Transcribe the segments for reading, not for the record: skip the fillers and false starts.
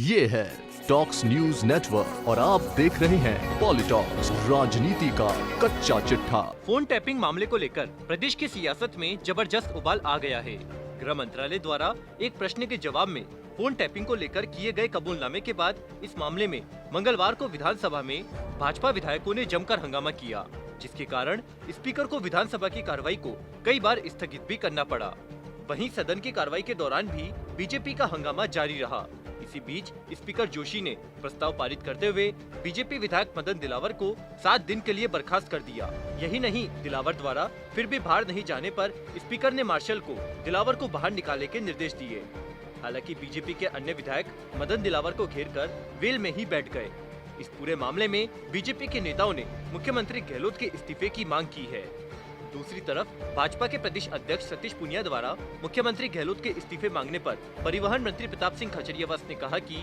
ये है talks news network और आप देख रहे हैं पॉलिटॉक्स, राजनीति का कच्चा चिट्ठा। फोन टैपिंग मामले को लेकर प्रदेश की सियासत में जबरदस्त उबाल आ गया है। गृह मंत्रालय द्वारा एक प्रश्न के जवाब में फोन टैपिंग को लेकर किए गए कबूलनामे के बाद इस मामले में मंगलवार को विधानसभा में भाजपा विधायकों ने जमकर हंगामा किया, जिसके कारण स्पीकर को विधानसभा की कार्रवाई को कई बार स्थगित भी करना पड़ा। वहीं सदन की कार्रवाई के दौरान भी बीजेपी का हंगामा जारी रहा। इसी बीच स्पीकर जोशी ने प्रस्ताव पारित करते हुए बीजेपी विधायक मदन दिलावर को 7 दिन के लिए बर्खास्त कर दिया। यही नहीं, दिलावर द्वारा फिर भी बाहर नहीं जाने पर स्पीकर ने मार्शल को दिलावर को बाहर निकालने के निर्देश दिए। हालांकि बीजेपी के अन्य विधायक मदन दिलावर को घेरकर वेल में ही बैठ गए। इस पूरे मामले में बीजेपी के नेताओं ने मुख्यमंत्री गहलोत के इस्तीफे की मांग की है। दूसरी तरफ भाजपा के प्रदेश अध्यक्ष सतीश पूनिया द्वारा मुख्यमंत्री गहलोत के इस्तीफे मांगने पर परिवहन मंत्री प्रताप सिंह खचरियावास ने कहा कि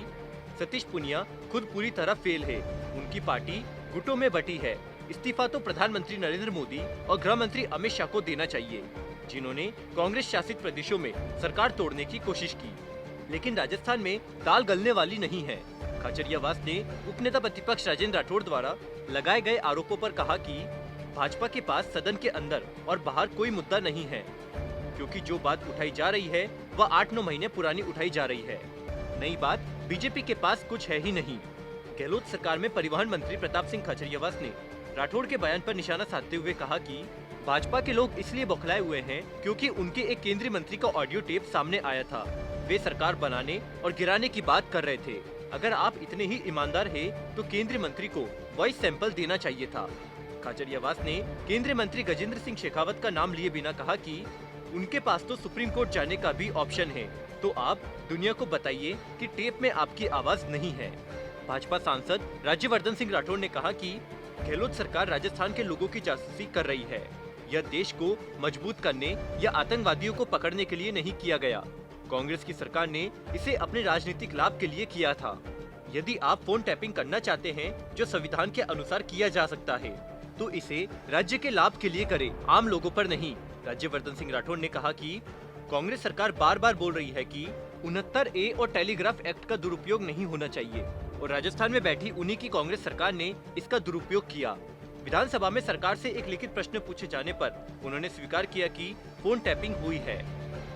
सतीश पूनिया खुद पूरी तरह फेल है, उनकी पार्टी गुटों में बटी है। इस्तीफा तो प्रधानमंत्री नरेंद्र मोदी और गृह मंत्री अमित शाह को देना चाहिए, जिन्होंने कांग्रेस शासित प्रदेशों में सरकार तोड़ने की कोशिश की, लेकिन राजस्थान में दाल गलने वाली नहीं है। खचरियावास ने उपनेता प्रतिपक्ष राजेंद्र राठौड़ द्वारा लगाए गए आरोपों पर कहा कि भाजपा के पास सदन के अंदर और बाहर कोई मुद्दा नहीं है, क्योंकि जो बात उठाई जा रही है वह 8-9 महीने पुरानी उठाई जा रही है। नई बात बीजेपी के पास कुछ है ही नहीं। गहलोत सरकार में परिवहन मंत्री प्रताप सिंह खचरियावास ने राठौड़ के बयान पर निशाना साधते हुए कहा कि भाजपा के लोग इसलिए बौखलाए हुए हैं क्योंकि उनके एक केंद्रीय मंत्री का ऑडियो टेप सामने आया था। वे सरकार बनाने और गिराने की बात कर रहे थे। अगर आप इतने ही ईमानदार है तो केंद्रीय मंत्री को वॉइस सैंपल देना चाहिए था। खचरियावास ने केंद्रीय मंत्री गजेंद्र सिंह शेखावत का नाम लिए बिना कहा कि उनके पास तो सुप्रीम कोर्ट जाने का भी ऑप्शन है, तो आप दुनिया को बताइए कि टेप में आपकी आवाज नहीं है। भाजपा सांसद राज्यवर्धन सिंह राठौड़ ने कहा कि गहलोत सरकार राजस्थान के लोगों की जासूसी कर रही है। यह देश को मजबूत करने या आतंकवादियों को पकड़ने के लिए नहीं किया गया। कांग्रेस की सरकार ने इसे अपने राजनीतिक लाभ के लिए किया था। यदि आप फोन टैपिंग करना चाहते हैं, जो संविधान के अनुसार किया जा सकता है, तो इसे राज्य के लाभ के लिए करें, आम लोगों पर नहीं। राज्यवर्धन सिंह राठौड़ ने कहा कि कांग्रेस सरकार बार बार बोल रही है कि 69A और टेलीग्राफ एक्ट का दुरुपयोग नहीं होना चाहिए, और राजस्थान में बैठी उन्हीं की कांग्रेस सरकार ने इसका दुरुपयोग किया। विधानसभा में सरकार से एक लिखित प्रश्न पूछे जाने पर उन्होंने स्वीकार किया कि फोन टैपिंग हुई है।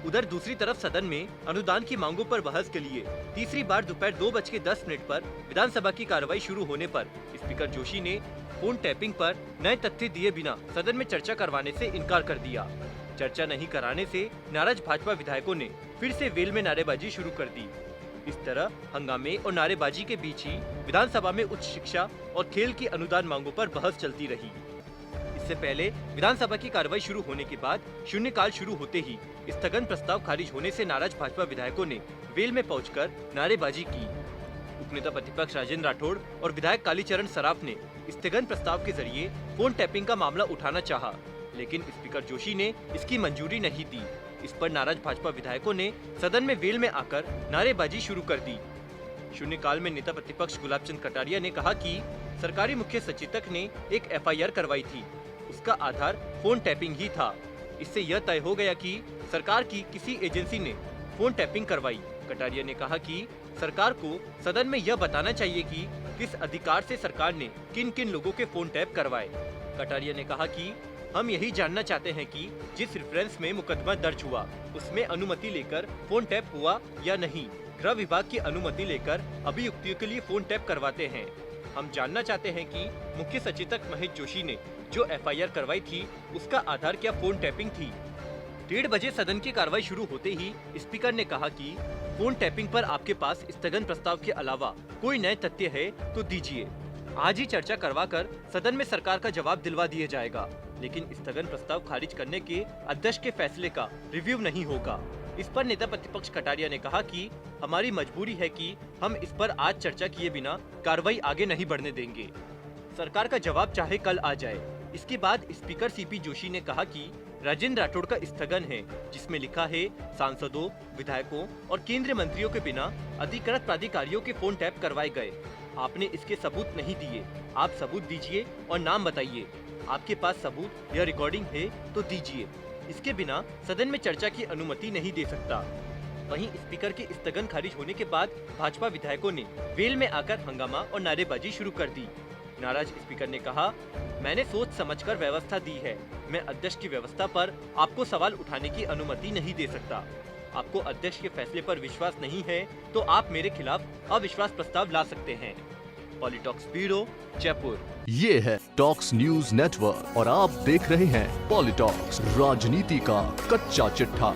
उधर दूसरी तरफ सदन में अनुदान की मांगों पर बहस के लिए तीसरी बार दोपहर 2:10 पर विधानसभा की कार्रवाई शुरू होने पर स्पीकर जोशी ने फोन टैपिंग पर नए तथ्य दिए बिना सदन में चर्चा करवाने से इनकार कर दिया। चर्चा नहीं कराने से नाराज भाजपा विधायकों ने फिर से वेल में नारेबाजी शुरू कर दी। इस तरह हंगामे और नारेबाजी के बीच ही विधानसभा में उच्च शिक्षा और खेल की अनुदान मांगों पर बहस चलती रही। इससे पहले विधानसभा की कार्रवाई शुरू होने के बाद शून्यकाल शुरू होते ही स्थगन प्रस्ताव खारिज होने से नाराज भाजपा विधायकों ने वेल में पहुंचकर नारेबाजी की। उपनेता प्रतिपक्ष राजेंद्र राठौड़ और विधायक कालीचरण सराफ ने स्थगन प्रस्ताव के जरिए फोन टैपिंग का मामला उठाना चाहा, लेकिन स्पीकर जोशी ने इसकी मंजूरी नहीं दी। इस पर नाराज भाजपा विधायकों ने सदन में वेल में आकर नारेबाजी शुरू कर दी। शून्यकाल में नेता प्रतिपक्ष गुलाबचंद कटारिया ने कहा कि सरकारी मुख्य सचेतक ने एक FIR करवाई थी, उसका आधार फोन टैपिंग ही था। इससे यह तय हो गया कि सरकार की किसी एजेंसी ने फोन टैपिंग करवाई। कटारिया ने कहा कि सरकार को सदन में यह बताना चाहिए कि किस अधिकार से सरकार ने किन किन लोगों के फोन टैप करवाए। कटारिया ने कहा कि हम यही जानना चाहते हैं कि जिस रेफरेंस में मुकदमा दर्ज हुआ उसमें अनुमति लेकर फोन टैप हुआ या नहीं। गृह विभाग की अनुमति लेकर अभियुक्तों के लिए फोन टैप करवाते हैं। हम जानना चाहते हैं कि मुख्य सचेतक महेश जोशी ने जो FIR करवाई थी उसका आधार क्या फोन टैपिंग थी। 1:30 बजे सदन की कार्रवाई शुरू होते ही स्पीकर ने कहा कि फोन टैपिंग पर आपके पास स्थगन प्रस्ताव के अलावा कोई नए तथ्य है तो दीजिए। आज ही चर्चा करवाकर सदन में सरकार का जवाब दिलवा दिया जाएगा, लेकिन स्थगन प्रस्ताव खारिज करने के अध्यक्ष के फैसले का रिव्यू नहीं होगा। इस पर नेता प्रतिपक्ष कटारिया ने कहा कि हमारी मजबूरी है कि हम इस पर आज चर्चा किए बिना कार्रवाई आगे नहीं बढ़ने देंगे। सरकार का जवाब चाहे कल आ जाए। इसके बाद स्पीकर CP जोशी ने कहा कि राजेंद्र राठौड़ का स्थगन है, जिसमें लिखा है सांसदों, विधायकों और केंद्रीय मंत्रियों के बिना अधिकृत प्राधिकारियों के फोन टैप करवाए गए। आपने इसके सबूत नहीं दिए, आप सबूत दीजिए और नाम बताइए। आपके पास सबूत या रिकॉर्डिंग है तो दीजिए। इसके बिना सदन में चर्चा की अनुमति नहीं दे सकता। वहीं स्पीकर के स्थगन खारिज होने के बाद भाजपा विधायकों ने वेल में आकर हंगामा और नारेबाजी शुरू कर दी। नाराज स्पीकर ने कहा, मैंने सोच समझकर व्यवस्था दी है। मैं अध्यक्ष की व्यवस्था पर आपको सवाल उठाने की अनुमति नहीं दे सकता। आपको अध्यक्ष के फैसले पर विश्वास नहीं है तो आप मेरे खिलाफ अविश्वास प्रस्ताव ला सकते हैं। पॉलिटॉक्स ब्यूरो, जयपुर। ये है टॉक्स न्यूज नेटवर्क और आप देख रहे हैं पॉलिटॉक्स, राजनीति का कच्चा चिट्ठा।